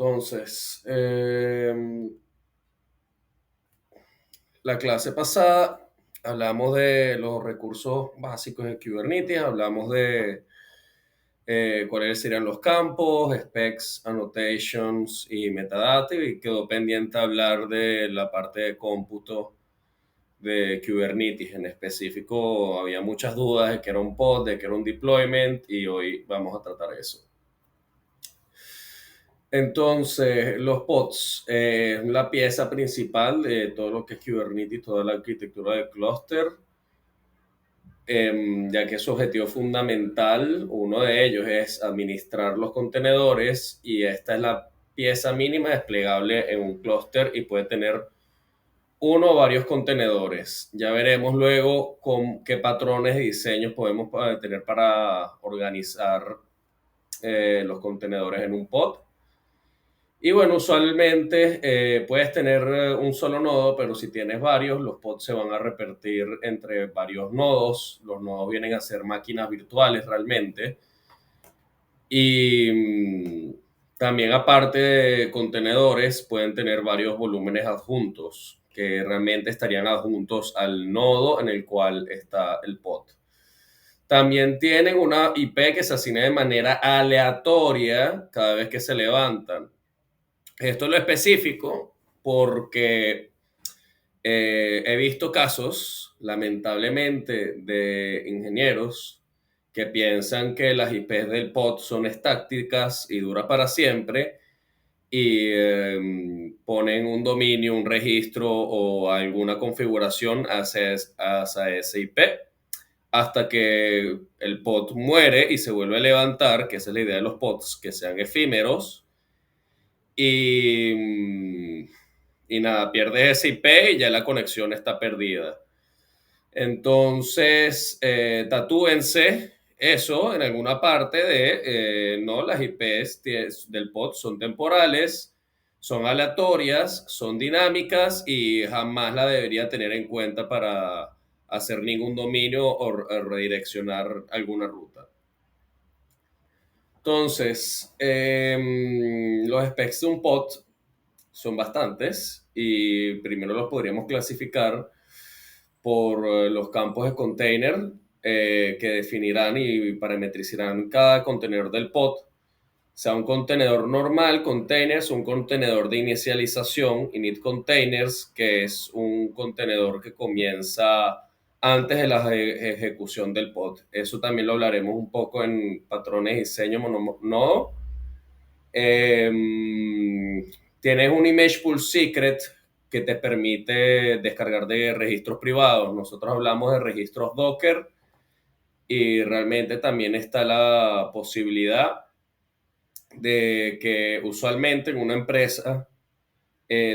Entonces, la clase pasada hablamos de los recursos básicos de Kubernetes, hablamos de cuáles serían los campos, specs, annotations y metadata, y quedó pendiente hablar de la parte de cómputo de Kubernetes. En específico, había muchas dudas de que era un pod, de que era un deployment, y hoy vamos a tratar eso. Entonces, los pods, la pieza principal de todo lo que es Kubernetes, toda la arquitectura de clúster, ya que su objetivo fundamental, uno de ellos es administrar los contenedores, y esta es la pieza mínima desplegable en un clúster y puede tener uno o varios contenedores. Ya veremos luego con qué patrones y diseños podemos tener para organizar los contenedores en un pod. Y bueno, usualmente puedes tener un solo nodo, pero si tienes varios, los pods se van a repartir entre varios nodos. Los nodos vienen a ser máquinas virtuales realmente. Y también, aparte de contenedores, pueden tener varios volúmenes adjuntos que realmente estarían adjuntos al nodo en el cual está el pod. También tienen una IP que se asigna de manera aleatoria cada vez que se levantan. Esto es lo específico porque he visto casos, lamentablemente, de ingenieros que piensan que las IPs del pod son estáticas y duran para siempre, y ponen un dominio, un registro o alguna configuración hacia ese IP hasta que el pod muere y se vuelve a levantar, que esa es la idea de los pods, que sean efímeros. Y, y nada, pierdes ese IP y ya la conexión está perdida. Entonces, tatúense eso en alguna parte de, no, las IPs del pod son temporales, son aleatorias, son dinámicas y jamás la debería tener en cuenta para hacer ningún dominio o redireccionar alguna ruta. Entonces, los specs de un pod son bastantes y primero los podríamos clasificar por los campos de container que definirán y parametrizarán cada contenedor del pod, sea un contenedor normal, containers, un contenedor de inicialización, init containers, que es un contenedor que comienza antes de la ejecución del pod. Eso también lo hablaremos un poco en patrones de diseño mononodo. Tienes un image pool secret que te permite descargar de registros privados. Nosotros hablamos de registros Docker y realmente también está la posibilidad de que usualmente en una empresa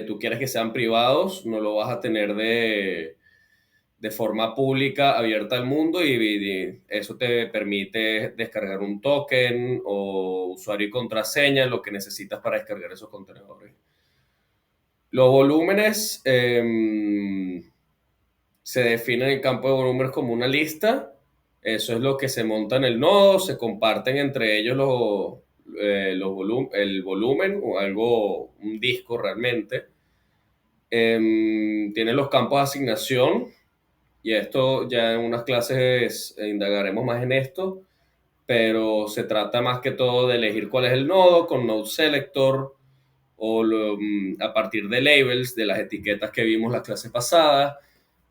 tú quieres que sean privados, no lo vas a tener de forma pública, abierta al mundo, y eso te permite descargar un token o usuario y contraseña, lo que necesitas para descargar esos contenedores. Los volúmenes se definen en el campo de volúmenes como una lista. Eso es lo que se monta en el nodo, se comparten entre ellos el volumen o algo, un disco realmente. Tiene los campos de asignación, y esto ya en unas clases indagaremos más en esto, pero se trata más que todo de elegir cuál es el nodo con node selector o a partir de labels, de las etiquetas que vimos la clase pasada.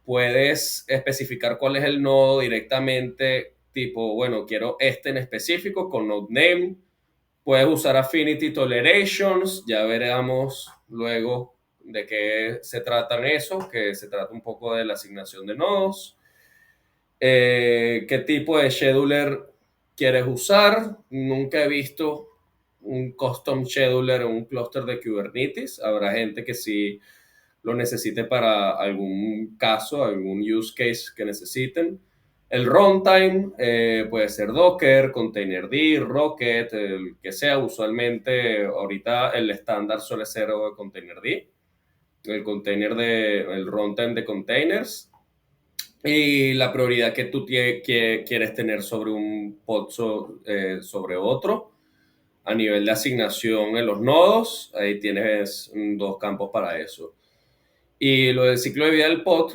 Puedes especificar cuál es el nodo directamente, tipo, bueno, quiero este en específico con node name. Puedes usar affinity tolerations, ya veremos luego de qué se tratan eso, que se trata un poco de la asignación de nodos. ¿Qué tipo de scheduler quieres usar? Nunca he visto un custom scheduler en un clúster de Kubernetes. Habrá gente que sí lo necesite para algún caso, algún use case que necesiten. El runtime puede ser Docker, Containerd, Rocket, el que sea. Usualmente ahorita el estándar suele ser Containerd, el runtime de containers, y la prioridad que tú quieres tener sobre un pod sobre otro. A nivel de asignación en los nodos, ahí tienes dos campos para eso. Y lo del ciclo de vida del pod,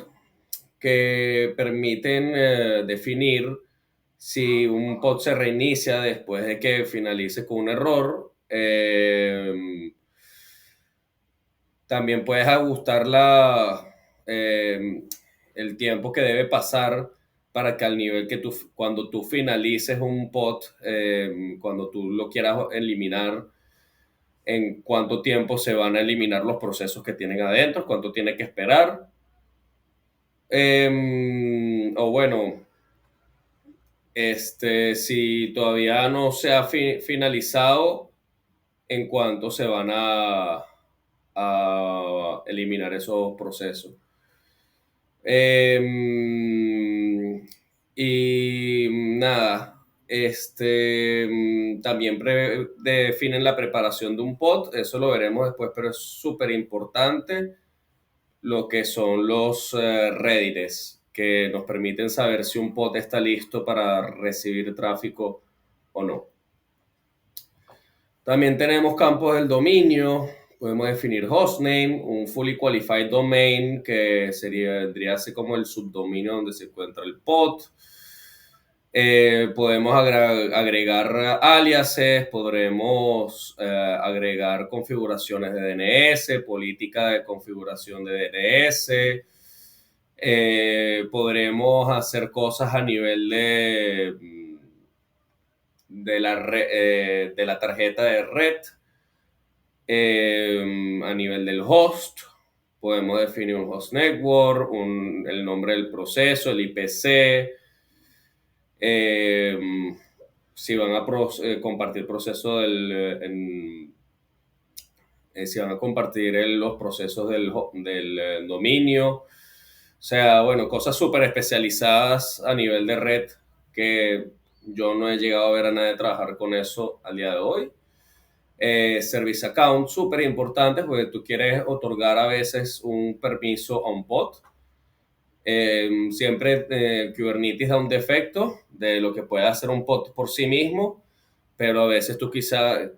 que permiten definir si un pod se reinicia después de que finalice con un error. También puedes ajustar el tiempo que debe pasar para que al nivel que cuando tú finalices un pod, cuando tú lo quieras eliminar, en cuánto tiempo se van a eliminar los procesos que tienen adentro, cuánto tiene que esperar. O bueno, si todavía no se ha finalizado, en cuánto se van a eliminar esos procesos. Y nada, también definen la preparación de un pod, eso lo veremos después, pero es súper importante lo que son los readiness, que nos permiten saber si un pod está listo para recibir tráfico o no. También tenemos campos del dominio. Podemos definir hostname, un fully qualified domain, que vendría así como el subdominio donde se encuentra el pod. Podemos agregar aliases, podremos agregar configuraciones de DNS, política de configuración de DNS. Podremos hacer cosas a nivel de la tarjeta de red. A nivel del host, podemos definir un host network, el nombre del proceso, el IPC, si van a compartir proceso si van a compartir los procesos del dominio. O sea, bueno, cosas súper especializadas a nivel de red que yo no he llegado a ver a nadie trabajar con eso al día de hoy. Service account, súper importante porque tú quieres otorgar a veces un permiso a un pod. Siempre Kubernetes da un defecto de lo que puede hacer un pod por sí mismo, pero a veces tú quizás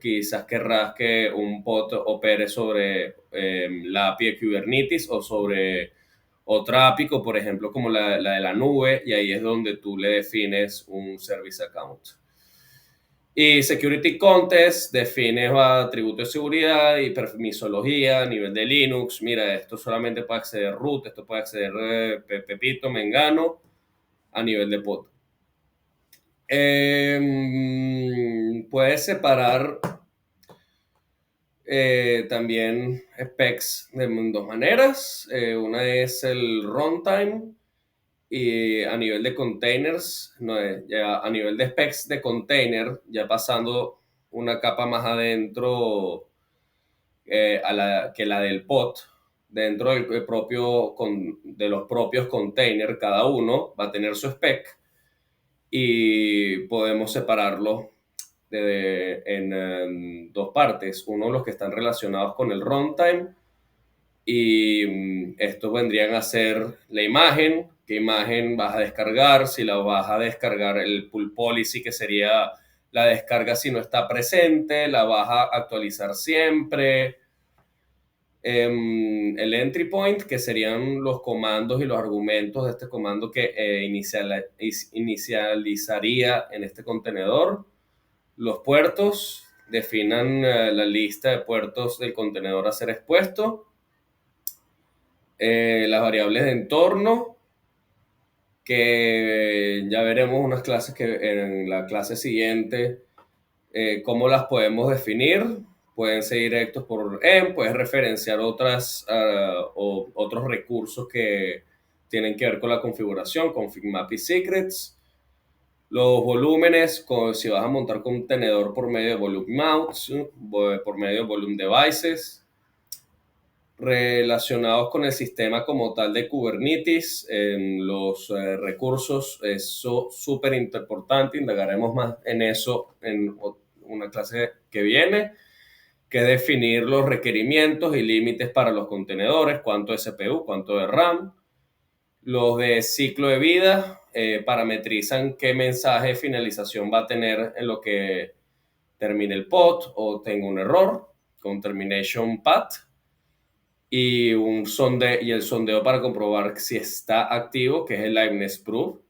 querrás que un pod opere sobre la API de Kubernetes o sobre otra API, por ejemplo, como la de la nube, y ahí es donde tú le defines un service account. Y Security Contest define atributos de seguridad y permisología a nivel de Linux. Mira, esto solamente puede acceder root, esto puede acceder Pepito, Mengano, a nivel de pod. Puedes separar también specs de dos maneras. Una es el runtime. Y a nivel de containers, ya a nivel de specs de container, ya pasando una capa más adentro que la del pod, dentro de los propios containers, cada uno va a tener su spec y podemos separarlo en dos partes. Uno, los que están relacionados con el runtime, y estos vendrían a ser la imagen, qué imagen vas a descargar, si la vas a descargar, el pull policy, que sería la descarga si no está presente, la vas a actualizar siempre. El entry point, que serían los comandos y los argumentos de este comando que inicializaría en este contenedor. Los puertos, definan la lista de puertos del contenedor a ser expuesto. Las variables de entorno, que ya veremos unas clases que en la clase siguiente, cómo las podemos definir. Pueden ser directos por puedes referenciar otros recursos que tienen que ver con la configuración, config map y secrets. Los volúmenes, si vas a montar contenedor por medio de volume mounts, por medio de volume devices. Relacionados con el sistema como tal de Kubernetes, en los recursos, eso súper importante, indagaremos más en eso en una clase que viene, que es definir los requerimientos y límites para los contenedores, cuánto de CPU, cuánto de RAM. Los de ciclo de vida parametrizan qué mensaje de finalización va a tener en lo que termine el pod o tengo un error con termination path y, y el sondeo para comprobar si está activo, que es el liveness proof,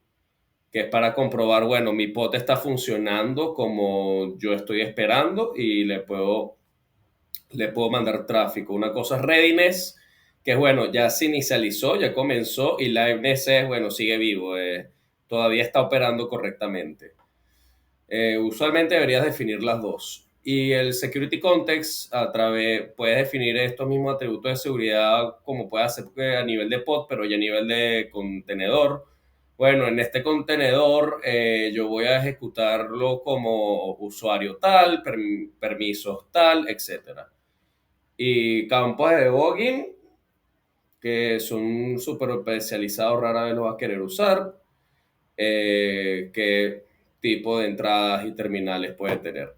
que es para comprobar, bueno, mi pod está funcionando como yo estoy esperando y le puedo mandar tráfico. Una cosa es readiness, que es bueno, ya se inicializó, ya comenzó, y liveness es, bueno, sigue vivo, todavía está operando correctamente. Usualmente deberías definir las dos. Y el security context, puedes definir estos mismos atributos de seguridad como puede hacer a nivel de pod, pero ya a nivel de contenedor. Bueno, en este contenedor yo voy a ejecutarlo como usuario tal, permisos tal, etcétera. Y campos de debugging, que son súper especializados, rara vez los vas a querer usar. Qué tipo de entradas y terminales puede tener.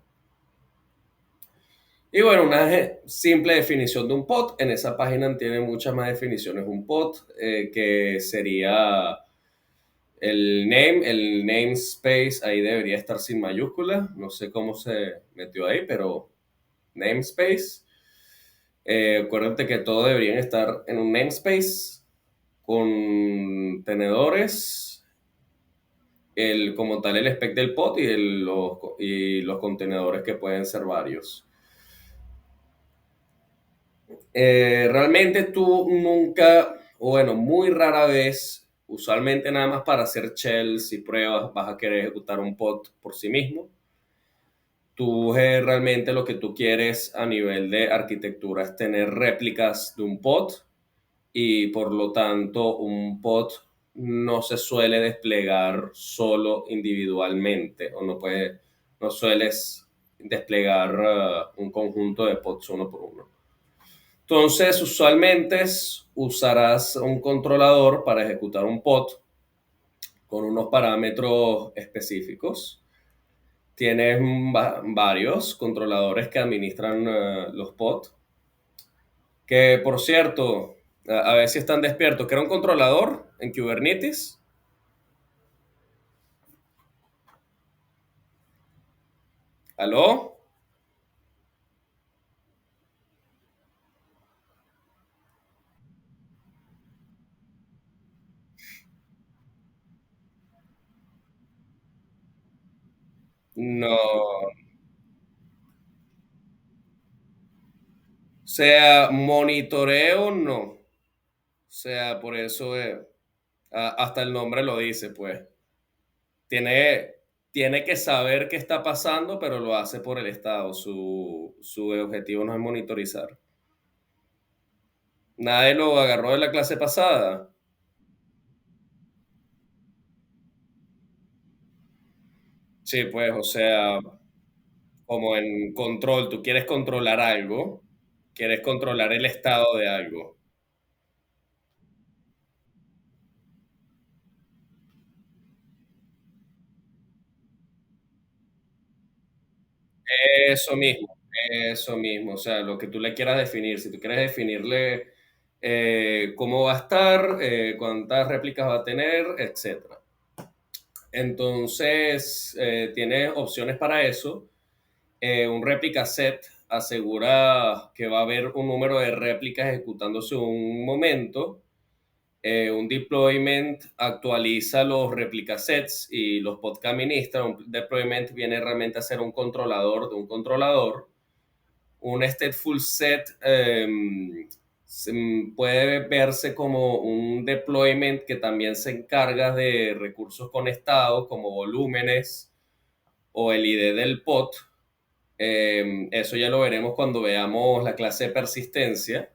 Y bueno, una simple definición de un pod. En esa página tiene muchas más definiciones. Un pod, que sería el namespace, ahí debería estar sin mayúsculas. No sé cómo se metió ahí, pero namespace. Acuérdate que todo deberían estar en un namespace con tenedores, como tal el spec del pod y los contenedores que pueden ser varios. Realmente tú nunca, o bueno, muy rara vez, usualmente nada más para hacer shells y pruebas, vas a querer ejecutar un pod por sí mismo. Tú realmente lo que tú quieres a nivel de arquitectura es tener réplicas de un pod, y por lo tanto un pod no se suele desplegar solo individualmente, o no sueles desplegar un conjunto de pods uno por uno. Entonces, usualmente usarás un controlador para ejecutar un pod con unos parámetros específicos. Tienes varios controladores que administran los pods. Que por cierto, a ver si están despiertos, que era un controlador en Kubernetes. ¿Aló? No. O sea, monitoreo no. O sea, por eso hasta el nombre lo dice, pues. Tiene, tiene que saber qué está pasando, pero lo hace por el Estado. Su objetivo no es monitorizar. Nadie lo agarró de la clase pasada. Sí, pues, o sea, como en control, tú quieres controlar algo, quieres controlar el estado de algo. Eso mismo, eso mismo. O sea, lo que tú le quieras definir. Si tú quieres definirle cómo va a estar, cuántas réplicas va a tener, etcétera. Entonces, tienes opciones para eso. Un réplica set asegura que va a haber un número de réplicas ejecutándose en un momento. Un deployment actualiza los replica sets y los pods que administra. Un deployment viene realmente a ser un controlador de un controlador. Un stateful set puede verse como un deployment que también se encarga de recursos conectados como volúmenes o el ID del pod. Eso ya lo veremos cuando veamos la clase de persistencia.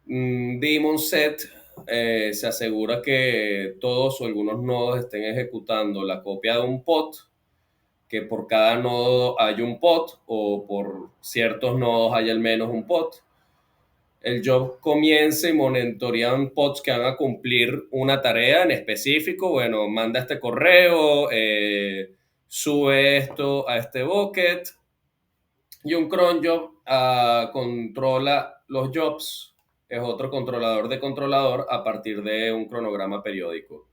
Daemon set se asegura que todos o algunos nodos estén ejecutando la copia de un pod, que por cada nodo hay un pod o por ciertos nodos hay al menos un pod. El job comienza y monitorean pods que van a cumplir una tarea en específico. Bueno, manda este correo, sube esto a este bucket, y un cron job controla los jobs, es otro controlador de controlador a partir de un cronograma periódico.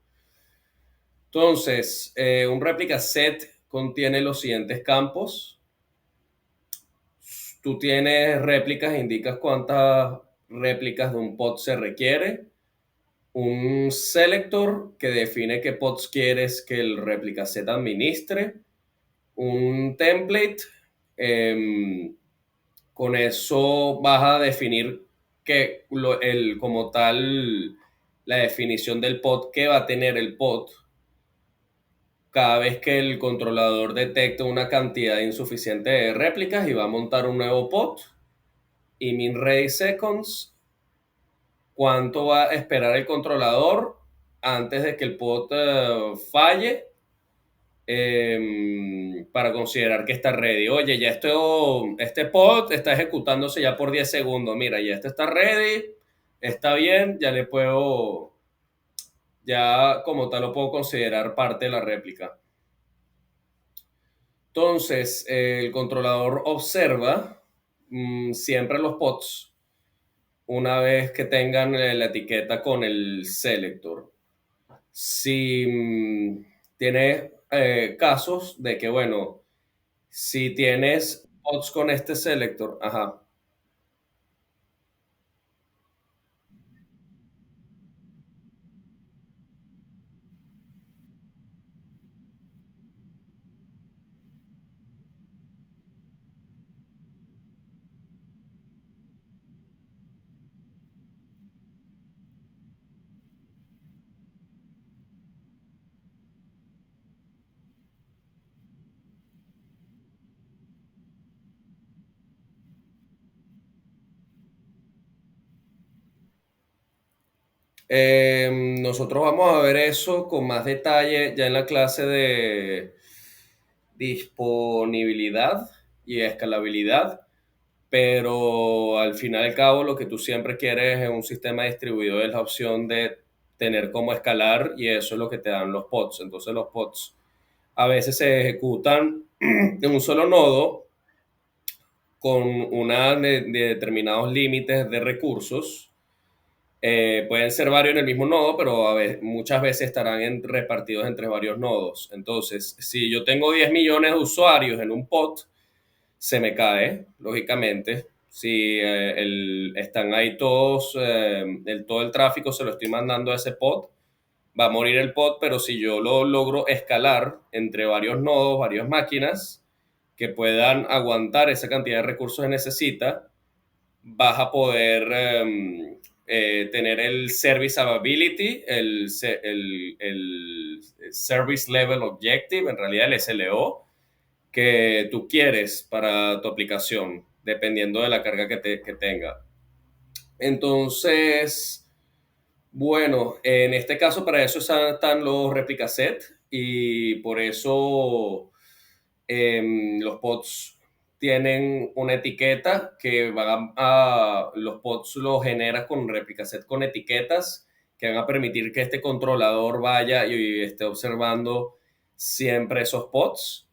Entonces, un replica set contiene los siguientes campos. tú tienes réplicas, indicas cuántas réplicas de un pod se requiere, un selector que define qué pods quieres que el réplica set administre, un template, em, con eso vas a definir como tal la definición del pod que va a tener el pod cada vez que el controlador detecte una cantidad insuficiente de réplicas y va a montar un nuevo pod y min ready seconds, cuánto va a esperar el controlador antes de que el pod falle, para considerar que está ready. Oye, ya este pod está ejecutándose ya por 10 segundos. Mira, ya este está ready, está bien, ya como tal lo puedo considerar parte de la réplica. Entonces, el controlador observa siempre los pods una vez que tengan la etiqueta con el selector. Si tienes casos de que, bueno, si tienes pods con este selector, ajá. Nosotros vamos a ver eso con más detalle ya en la clase de disponibilidad y escalabilidad, pero al fin y al cabo lo que tú siempre quieres en un sistema distribuido es la opción de tener cómo escalar y eso es lo que te dan los pods. Entonces los pods a veces se ejecutan en un solo nodo con de determinados límites de recursos. Pueden ser varios en el mismo nodo, pero muchas veces estarán repartidos entre varios nodos. Entonces, si yo tengo 10 millones de usuarios en un pod, se me cae, lógicamente. Si están ahí todos, todo el tráfico se lo estoy mandando a ese pod, va a morir el pod, pero si yo lo logro escalar entre varios nodos, varias máquinas que puedan aguantar esa cantidad de recursos que necesita, vas a poder tener el Service Availability, el Service Level Objective, en realidad el SLO, que tú quieres para tu aplicación, dependiendo de la carga que tenga. Entonces, bueno, en este caso para eso están los replica set y por eso los pods tienen una etiqueta que los pods los genera con replica set con etiquetas que van a permitir que este controlador vaya y esté observando siempre esos pods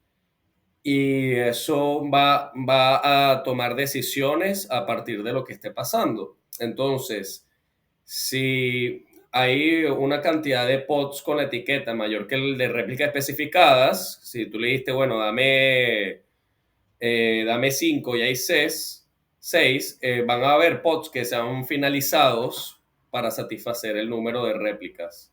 y eso va a tomar decisiones a partir de lo que esté pasando. Entonces, si hay una cantidad de pods con la etiqueta mayor que el de réplicas especificadas, si tú le diste, bueno, dame 5 y hay 6, van a haber pods que sean finalizados para satisfacer el número de réplicas.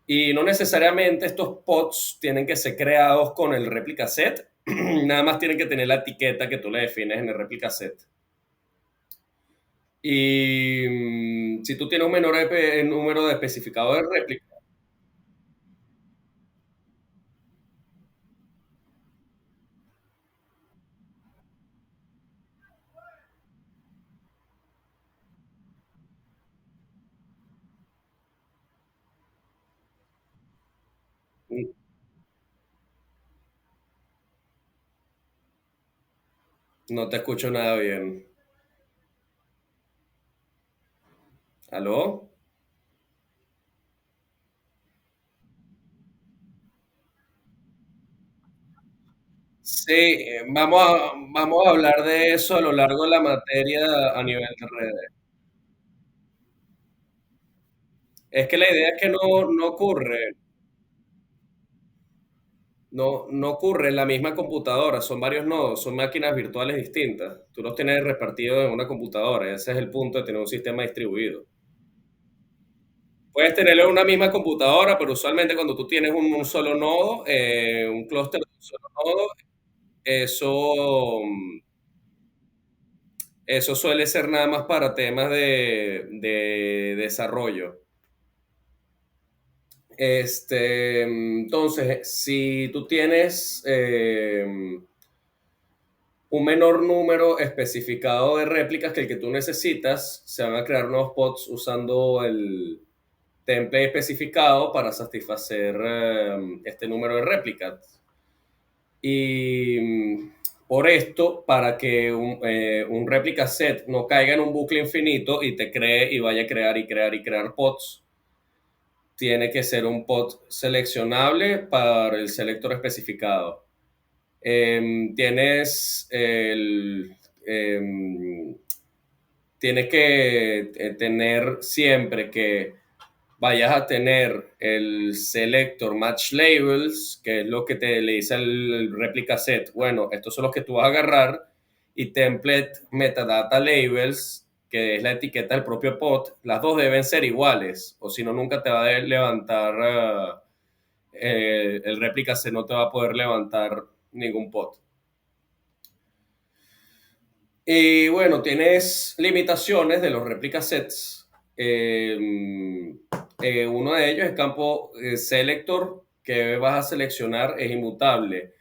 Y no necesariamente estos pods tienen que ser creados con el replica set, nada más tienen que tener la etiqueta que tú le defines en el replica set. Y si tú tienes un menor número de especificado de réplica, no te escucho nada bien. ¿Aló? Sí, vamos a hablar de eso a lo largo de la materia a nivel de redes. Es que la idea es que no ocurre. No ocurre en la misma computadora, son varios nodos, son máquinas virtuales distintas. Tú los tienes repartidos en una computadora, ese es el punto de tener un sistema distribuido. Puedes tenerlo en una misma computadora, pero usualmente cuando tú tienes un solo nodo, un clúster de un solo nodo, eso, eso suele ser nada más para temas de desarrollo. Entonces, si tú tienes un menor número especificado de réplicas que el que tú necesitas, se van a crear nuevos pods usando el template especificado para satisfacer este número de réplicas. Y por esto, para que un réplica set no caiga en un bucle infinito y te cree y vaya a crear y crear y crear pods, tiene que ser un pod seleccionable para el selector especificado. Tienes em, tienes que tener siempre que vayas a tener el selector match labels, que es lo que le dice el replica set. Bueno, estos son los que tú vas a agarrar, y template metadata labels, que es la etiqueta del propio pod. Las dos deben ser iguales, o si no, nunca te va a levantar el replica set, no te va a poder levantar ningún pod. Y bueno, tienes limitaciones de los replica sets. Uno de ellos es campo selector, que vas a seleccionar es inmutable.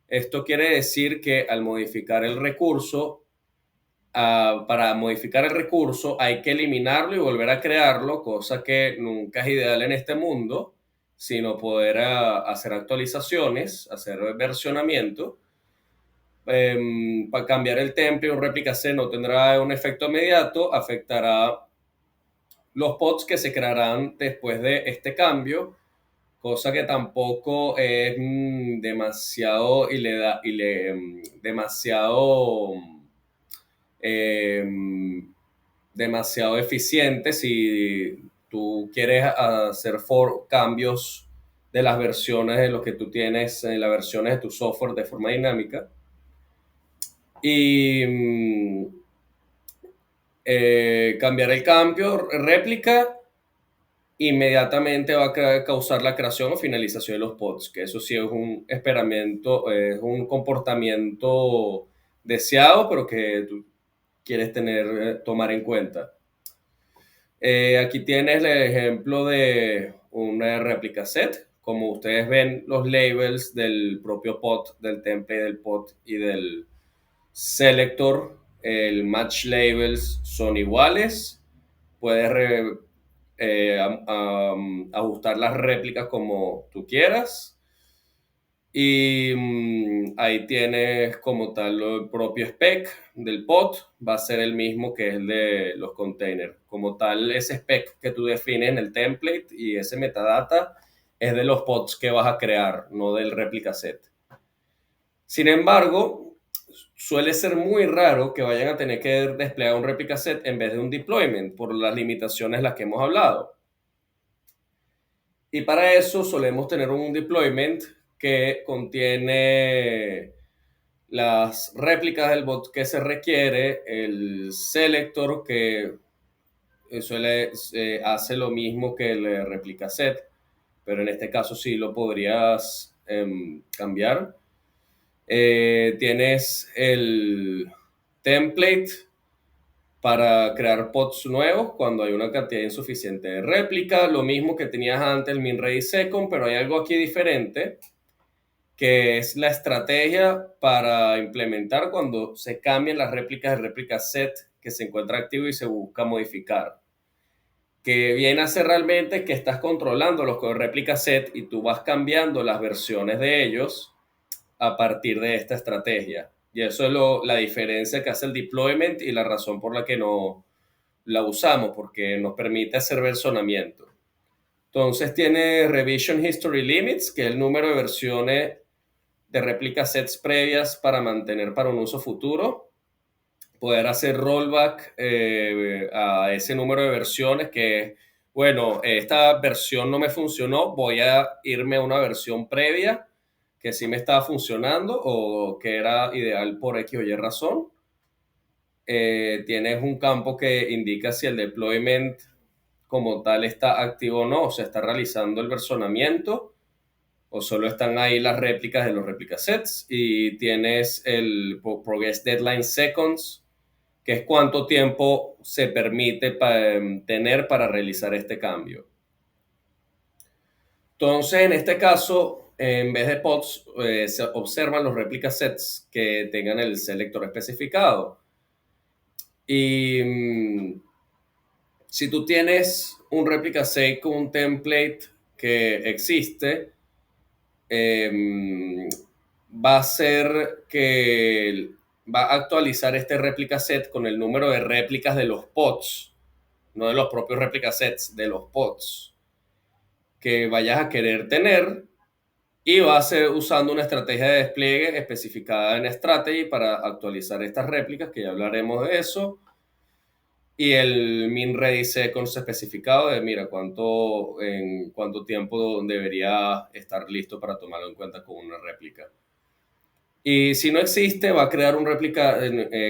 Esto quiere decir que al modificar el recurso, para modificar el recurso hay que eliminarlo y volver a crearlo, cosa que nunca es ideal en este mundo, sino poder hacer actualizaciones, hacer versionamiento. Para cambiar el template, un réplica C no tendrá un efecto inmediato, afectará los pods que se crearán después de este cambio, cosa que tampoco es demasiado demasiado demasiado eficiente si tú quieres hacer cambios de las versiones de lo que tú tienes en las versiones de tu software de forma dinámica. Y cambiar el cambio, réplica, inmediatamente va a causar la creación o finalización de los pods, que eso sí es un esperamiento, es un comportamiento deseado, pero que tú quieres tomar en cuenta. Aquí tienes el ejemplo de una réplica set. Como ustedes ven, los labels del propio pod, del template del pod y del selector, el match labels son iguales. Puedes ajustar las réplicas como tú quieras. Y ahí tienes como tal el propio spec del pod, va a ser el mismo que el de los containers. Como tal, ese spec que tú defines en el template y ese metadata es de los pods que vas a crear, no del replica set. Sin embargo, suele ser muy raro que vayan a tener que desplegar un replica set en vez de un deployment por las limitaciones de las que hemos hablado. Y para eso solemos tener un deployment que contiene las réplicas del bot que se requiere, el selector que hace lo mismo que el replica set, pero en este caso sí lo podrías cambiar. Tienes el template para crear pods nuevos cuando hay una cantidad insuficiente de réplica, lo mismo que tenías antes el min ready second, pero hay algo aquí diferente, que es la estrategia para implementar cuando se cambian las réplicas de réplica set que se encuentra activo y se busca modificar. Que viene a ser realmente que estás controlando los réplica set y tú vas cambiando las versiones de ellos a partir de esta estrategia. Y eso es la diferencia que hace el deployment y la razón por la que no la usamos, porque nos permite hacer versionamiento. Entonces tiene Revision History Limits, que es el número de versiones de réplica sets previas para mantener para un uso futuro. Poder hacer rollback a ese número de versiones que, bueno, esta versión no me funcionó, voy a irme a una versión previa que sí me estaba funcionando o que era ideal por X o Y razón. Tienes un campo que indica si el deployment como tal está activo o no, o sea, está realizando el versionamiento o solo están ahí las réplicas de los replica sets. Y tienes el progress deadline seconds, que es cuánto tiempo se permite tener para realizar este cambio. Entonces, en este caso, en vez de pods, se observan los replica sets que tengan el selector especificado. Y si tú tienes un replica set con un template que existe, va a ser que va a actualizar este replica set con el número de réplicas de los pods, no de los propios replica sets, de los pods que vayas a querer tener, y va a ser usando una estrategia de despliegue especificada en Strategy para actualizar estas réplicas, que ya hablaremos de eso. Y el min ready seconds especificado de, mira, en cuánto tiempo debería estar listo para tomarlo en cuenta con una réplica. Y si no existe, va a crear un réplica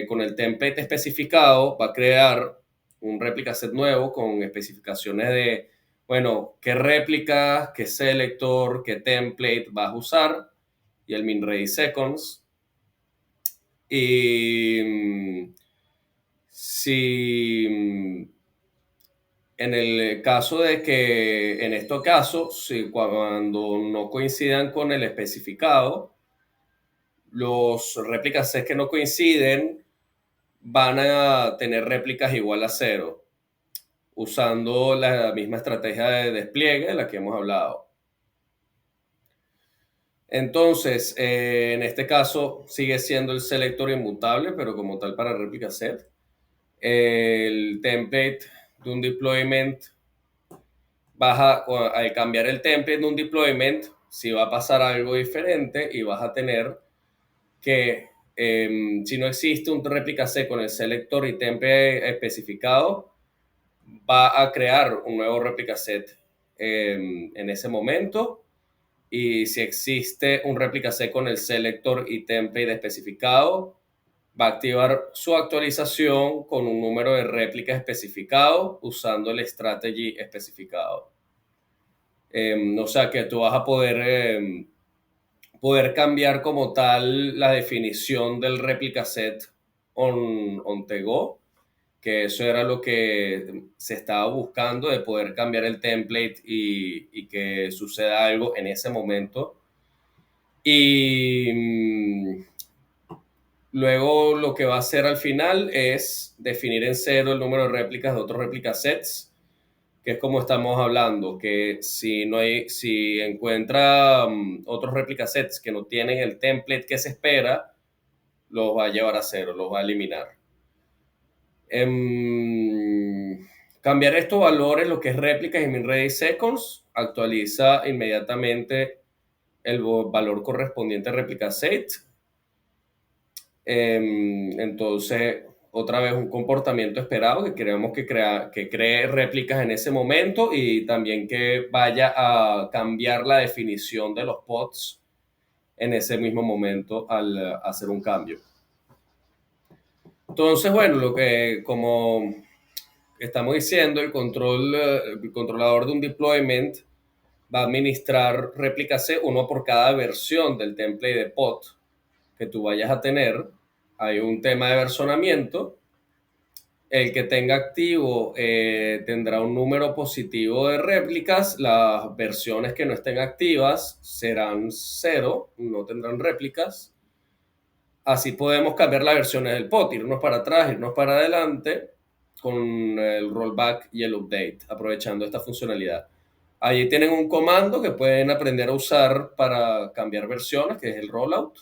con el template especificado, va a crear un réplica set nuevo con especificaciones de, bueno, qué réplica, qué selector, qué template vas a usar y el min ready seconds. Y si en el caso de que, en estos casos, si cuando no coincidan con el especificado, los réplicas sets que no coinciden van a tener réplicas igual a cero, usando la misma estrategia de despliegue de la que hemos hablado. Entonces, en este caso sigue siendo el selector inmutable, pero como tal para réplica set. El template de un deployment, al cambiar el template de un deployment, si va a pasar algo diferente y vas a tener que, si no existe un réplica set con el selector y template especificado, va a crear un nuevo réplica set en ese momento. Y si existe un réplica set con el selector y template especificado, va a activar su actualización con un número de réplicas especificado usando el strategy especificado. O sea que tú vas a poder cambiar como tal la definición del réplica set on the go, que eso era lo que se estaba buscando, de poder cambiar el template y que suceda algo en ese momento. Y luego lo que va a hacer al final es definir en cero el número de réplicas de otros réplica sets, que es como estamos hablando, que si encuentra otros réplica sets que no tienen el template que se espera, los va a llevar a cero, los va a eliminar. Cambiar estos valores, lo que es réplicas y min ready seconds, actualiza inmediatamente el valor correspondiente a réplica set. Entonces, otra vez un comportamiento esperado que queremos que cree réplicas en ese momento y también que vaya a cambiar la definición de los pods en ese mismo momento al hacer un cambio. Entonces, bueno, lo que como estamos diciendo, el controlador de un deployment va a administrar réplicas C, uno por cada versión del template de pod que tú vayas a tener. Hay un tema de versionamiento. El que tenga activo tendrá un número positivo de réplicas. Las versiones que no estén activas serán cero, no tendrán réplicas. Así podemos cambiar las versiones del pod, irnos para atrás, irnos para adelante con el rollback y el update, aprovechando esta funcionalidad. Allí tienen un comando que pueden aprender a usar para cambiar versiones, que es el rollout.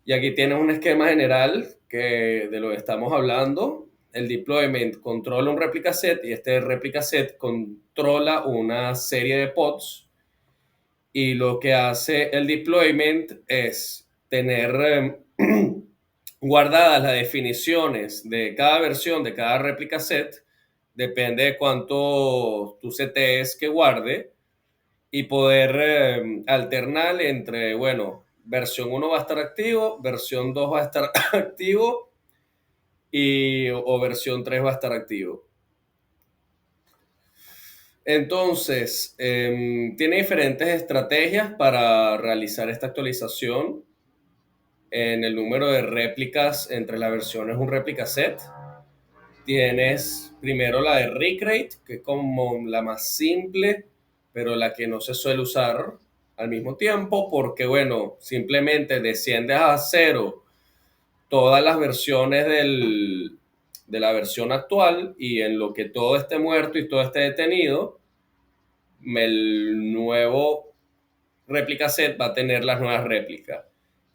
Y aquí tienen un esquema general de lo que estamos hablando. El deployment controla un replica set y este replica set controla una serie de pods. Y lo que hace el deployment es tener guardadas las definiciones de cada versión de cada réplica set, depende de cuánto tú setees que guarde, y poder alternar entre, bueno, versión uno va a estar activo, versión 2 va a estar activo o versión 3 va a estar activo. Entonces, tiene diferentes estrategias para realizar esta actualización. En el número de réplicas entre las versiones, un réplica set. Tienes primero la de Recreate, que es como la más simple, pero la que no se suele usar al mismo tiempo, porque bueno, simplemente desciendes a cero todas las versiones de la versión actual y en lo que todo esté muerto y todo esté detenido, el nuevo réplica set va a tener las nuevas réplicas.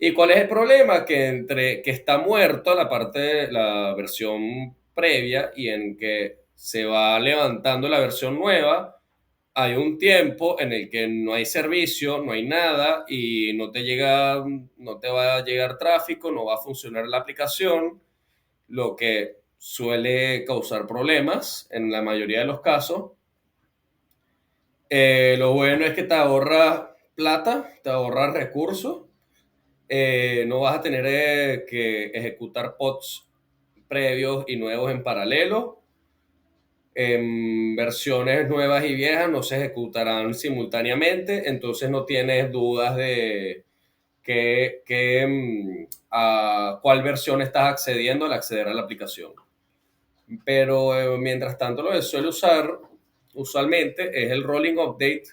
¿Y cuál es el problema? Que entre que está muerto la parte de la versión previa y en que se va levantando la versión nueva, hay un tiempo en el que no hay servicio, no hay nada y no te va a llegar tráfico, no va a funcionar la aplicación, lo que suele causar problemas en la mayoría de los casos. Lo bueno es que te ahorra plata, te ahorra recursos. No vas a tener que ejecutar pods previos y nuevos en paralelo. Versiones nuevas y viejas no se ejecutarán simultáneamente, entonces no tienes dudas de a cuál versión estás accediendo al acceder a la aplicación. Pero mientras tanto, lo que suele usar usualmente es el rolling update,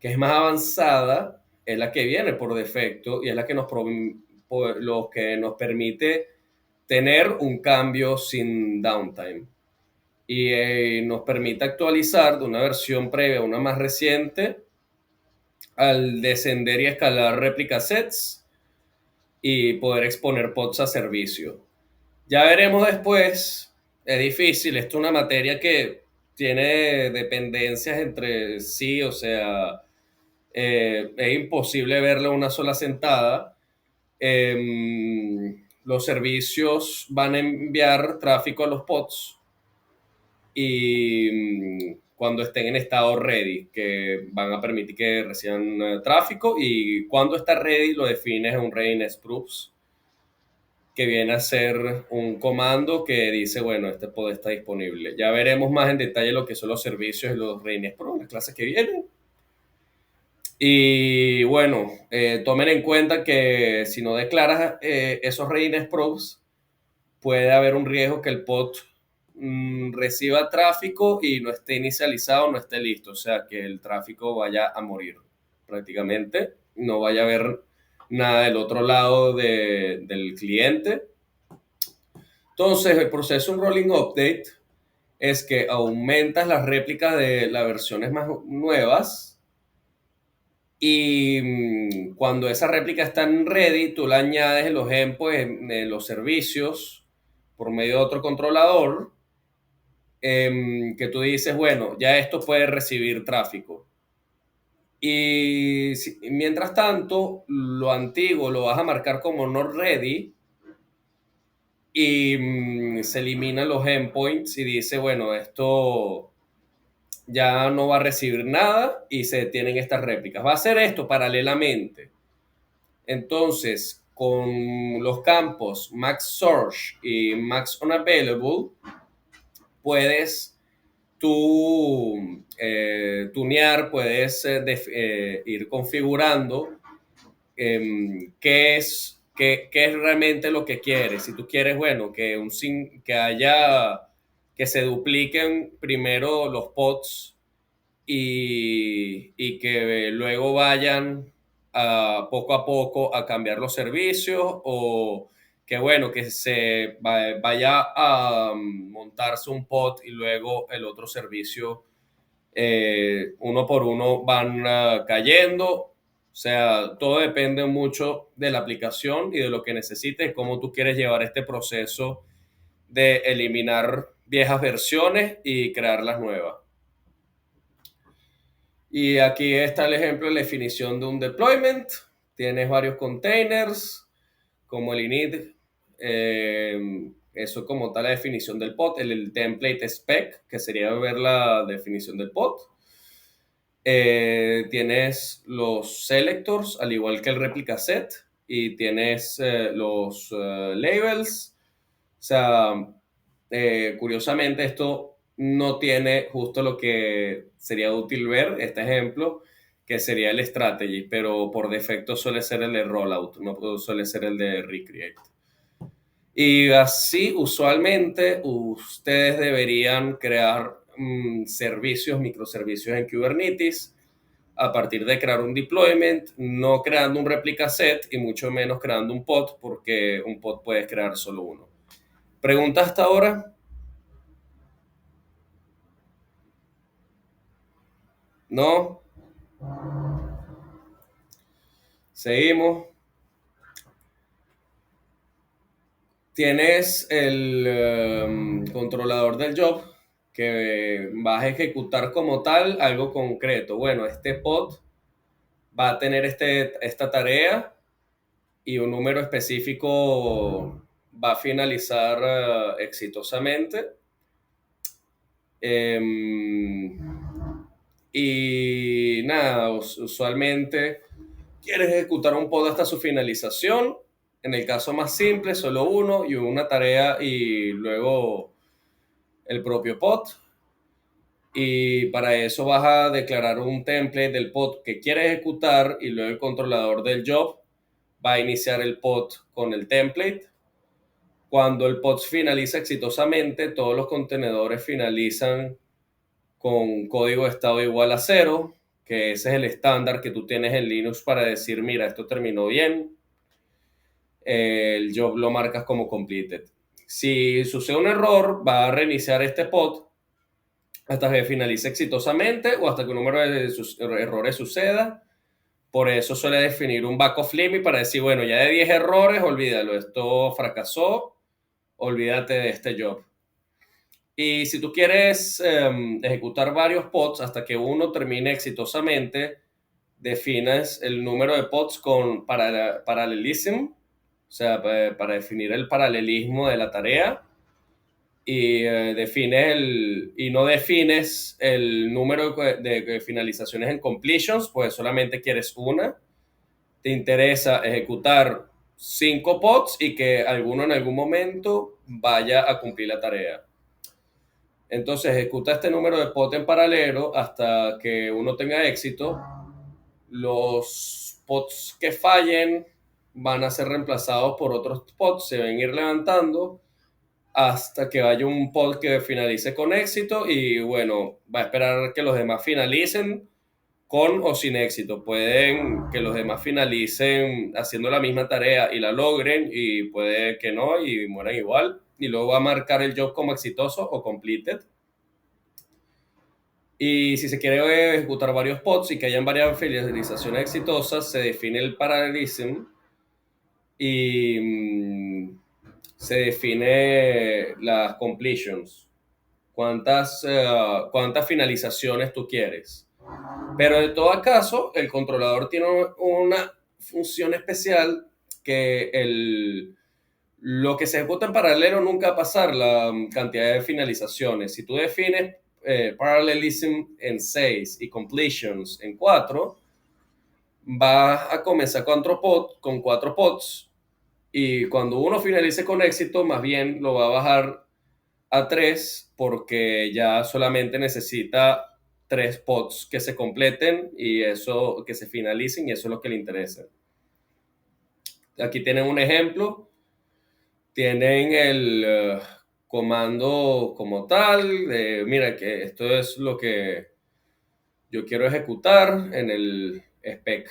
que es más avanzada, es la que viene por defecto y es la que lo que nos permite tener un cambio sin downtime. Y nos permite actualizar de una versión previa a una más reciente al descender y escalar réplica sets y poder exponer pods a servicio. Ya veremos después, es difícil, esto es una materia que tiene dependencias entre sí, o sea, es imposible verla una sola sentada. Los servicios van a enviar tráfico a los pods y cuando estén en estado ready, que van a permitir que reciban tráfico, y cuando está ready lo defines en un readiness proofs, que viene a ser un comando que dice, bueno, este pod está disponible. Ya veremos más en detalle lo que son los servicios y los readiness proofs en las clases que vienen. Y bueno, tomen en cuenta que si no declaras esos readiness proofs, puede haber un riesgo que el pod reciba tráfico y no esté inicializado, no esté listo. O sea, que el tráfico vaya a morir prácticamente. No vaya a haber nada del otro lado del cliente. Entonces, el proceso de un rolling update es que aumentas las réplicas de las versiones más nuevas y cuando esa réplica está en ready, tú le añades los endpoints en los servicios por medio de otro controlador, que tú dices, bueno, ya esto puede recibir tráfico. Y mientras tanto, lo antiguo lo vas a marcar como not ready y se eliminan los endpoints y dice, bueno, esto ya no va a recibir nada y se detienen estas réplicas. Va a hacer esto paralelamente. Entonces, con los campos Max Search y Max Unavailable, puedes tú tunear, puedes ir configurando qué es realmente lo que quieres. Si tú quieres, bueno, que se dupliquen primero los pods y que luego vayan poco a poco a cambiar los servicios, o que bueno, que vaya a montarse un pod y luego el otro servicio uno por uno van cayendo. O sea, todo depende mucho de la aplicación y de lo que necesites, cómo tú quieres llevar este proceso de eliminar viejas versiones y crear las nuevas. Y aquí está el ejemplo de la definición de un deployment. Tienes varios containers, como el init. Eso como tal la definición del pod. El template spec, que sería ver la definición del pod. Tienes los selectors, al igual que el replica set, y tienes los labels. O sea, curiosamente esto no tiene justo lo que sería útil ver, este ejemplo, que sería el strategy, pero por defecto suele ser el de rollout, no suele ser el de recreate. Y así, usualmente, ustedes deberían crear servicios, microservicios en Kubernetes a partir de crear un deployment, no creando un replica set y mucho menos creando un pod, porque un pod puedes crear solo uno. ¿Pregunta hasta ahora? ¿No? Seguimos. Tienes el controlador del job que vas a ejecutar como tal algo concreto. Bueno, este pod va a tener esta tarea y un número específico va a finalizar exitosamente. Y nada, usualmente quieres ejecutar un pod hasta su finalización. En el caso más simple, solo uno y una tarea y luego el propio pod. Y para eso vas a declarar un template del pod que quieres ejecutar y luego el controlador del job va a iniciar el pod con el template. Cuando el pod finaliza exitosamente, todos los contenedores finalizan con código de estado igual a 0, que ese es el estándar que tú tienes en Linux para decir, mira, esto terminó bien. El job lo marcas como completed. Si sucede un error, va a reiniciar este pod hasta que finalice exitosamente o hasta que un número de errores suceda. Por eso suele definir un backoff limit para decir, bueno, ya de 10 errores, olvídalo, esto fracasó, olvídate de este job. Y si tú quieres ejecutar varios pods hasta que uno termine exitosamente, defines el número de pods con paralelism, o sea, para definir el paralelismo de la tarea. Y y no defines el número de finalizaciones en completions, pues solamente quieres una. Te interesa ejecutar 5 pods y que alguno en algún momento vaya a cumplir la tarea. Entonces ejecuta este número de pods en paralelo hasta que uno tenga éxito. Los pods que fallen van a ser reemplazados por otros pods, se van a ir levantando hasta que haya un pod que finalice con éxito y bueno, va a esperar que los demás finalicen con o sin éxito. Pueden que los demás finalicen haciendo la misma tarea y la logren y puede que no y mueran igual. Y luego va a marcar el job como exitoso o completed. Y si se quiere ejecutar varios pods y que hayan varias finalizaciones exitosas, se define el parallelism y se define las completions. ¿Cuántas finalizaciones tú quieres? Pero de todo caso, el controlador tiene una función especial que lo que se ejecuta en paralelo nunca va a pasar la cantidad de finalizaciones. Si tú defines parallelism en 6 y completions en 4, vas a comenzar con 4 pods y cuando uno finalice con éxito, más bien lo va a bajar a 3 porque ya solamente necesita 3 pods que se completen y eso que se finalicen y eso es lo que le interesa. Aquí tienen un ejemplo. Tienen el comando como tal, mira que esto es lo que yo quiero ejecutar en el spec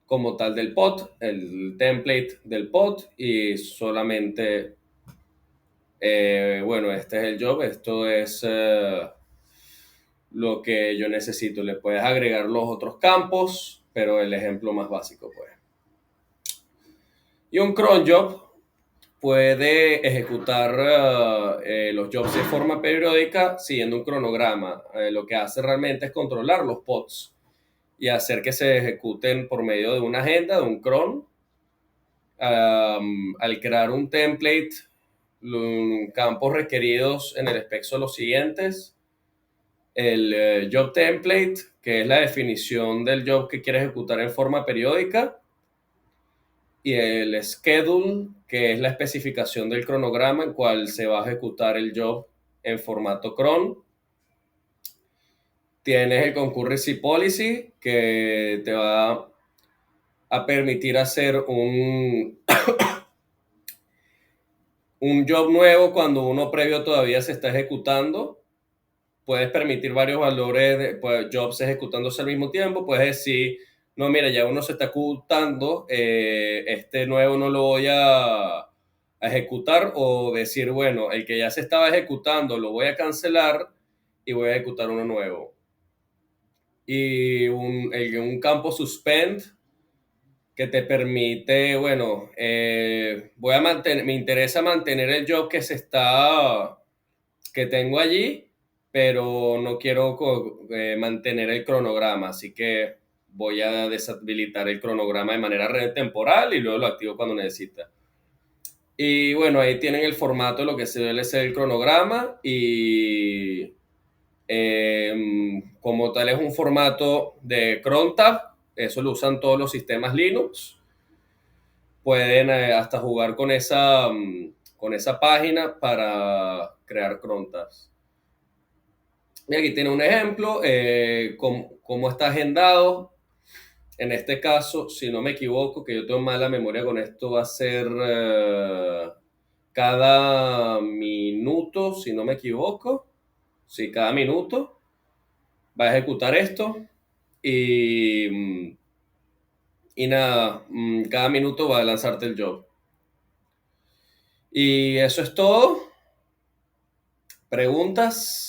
como tal del pod, el template del pod y solamente, bueno, este es el job, esto es lo que yo necesito. Le puedes agregar los otros campos, pero el ejemplo más básico, pues. Y un cron job puede ejecutar los jobs de forma periódica siguiendo un cronograma. Lo que hace realmente es controlar los pods y hacer que se ejecuten por medio de una agenda, de un cron. Al crear un template, campos requeridos en el spec son los siguientes. el job template, que es la definición del job que quieres ejecutar en forma periódica, y el schedule, que es la especificación del cronograma en cual se va a ejecutar el job en formato cron. Tienes el concurrency policy, que te va a permitir hacer un job nuevo cuando uno previo todavía se está ejecutando. Puedes permitir varios valores de pues, jobs ejecutándose al mismo tiempo. Puedes decir, no, mira, ya uno se está ejecutando, este nuevo no lo voy a ejecutar, o decir, bueno, el que ya se estaba ejecutando lo voy a cancelar y voy a ejecutar uno nuevo. Y un campo suspend, que te permite, bueno, me interesa mantener el job que tengo allí, pero no quiero mantener el cronograma, así que voy a deshabilitar el cronograma de manera temporal y luego lo activo cuando necesita. Y bueno, ahí tienen el formato de lo que se debe ser el cronograma, y como tal es un formato de crontab, eso lo usan todos los sistemas Linux. Pueden hasta jugar con esa página para crear crontabs. Y aquí tiene un ejemplo, cómo está agendado. En este caso, si no me equivoco, que yo tengo mala memoria con esto, va a ser cada minuto, si no me equivoco. Sí, cada minuto va a ejecutar esto, y, y nada, cada minuto va a lanzarte el job. Y eso es todo. ¿Preguntas?